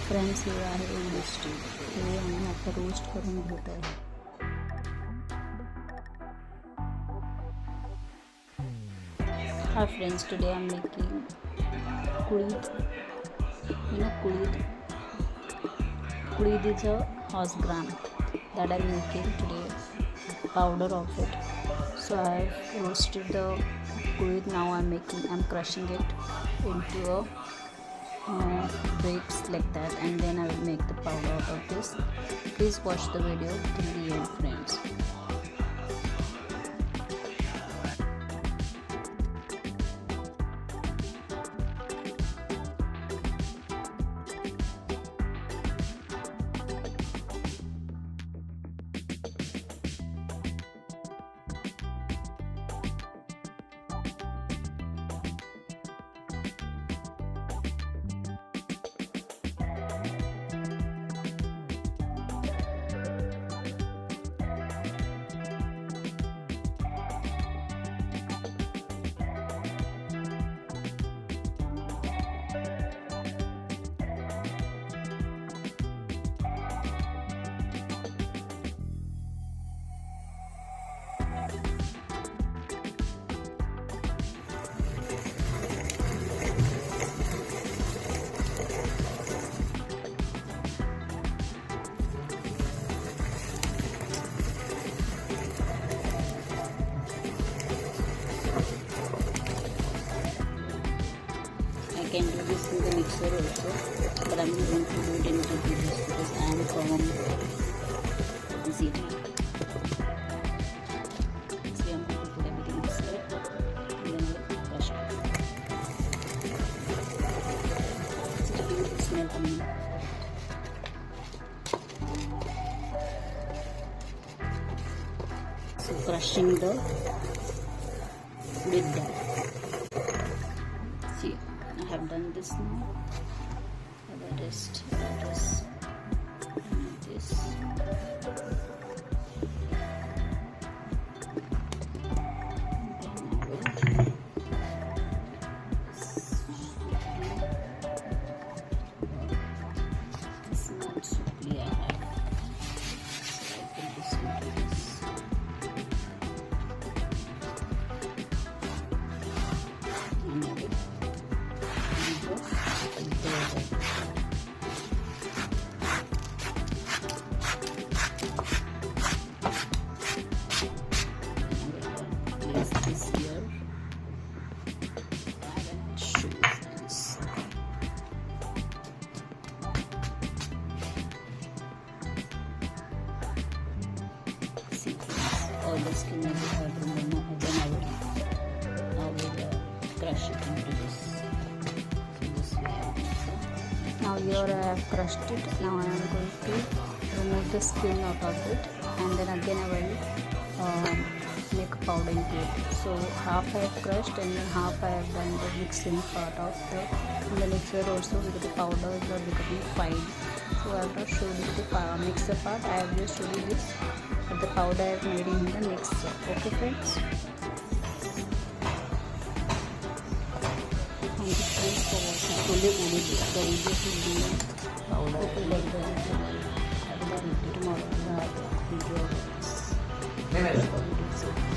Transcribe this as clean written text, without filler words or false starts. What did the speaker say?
Friends हे आहे उडीद हे आम्ही आता रोस्ट करून घेत आहे. Hi friends, today I'm making Kulith. Kulith is a horse gram that I'm making today, powder of it. So I've roasted the Kulith. Now I'm crushing it into a breaks like that, and then I will make the powder out of this. Please watch the video till the end, friends. I can do this in the mixer also, but I'm going to do it into this because I am from Zeta. So I'm going to put everything inside and then I will crush it. It's a beautiful smell coming. So crushing the Kulith dal. See, I have done this now. The rest is this. This amount simply I have. So I put this into this. And I will place this here. I will show you friends. See friends, all the skin I will have removed and then I will crush it into this. Now here I have crushed it. Now I am going to remove the skin out of it, and then again I will make a powder into it. So half I have crushed and then half I have done the mixing part of the mixer also, because the powders are becoming fine. So I have not showed you the mixer part. I have just showed you this, but the powder I have made in the mixer. Okay friends. Thank you friends for watching. Fully the video will be powder. Hope you like the video. I will have tomorrow. I will have a video of this.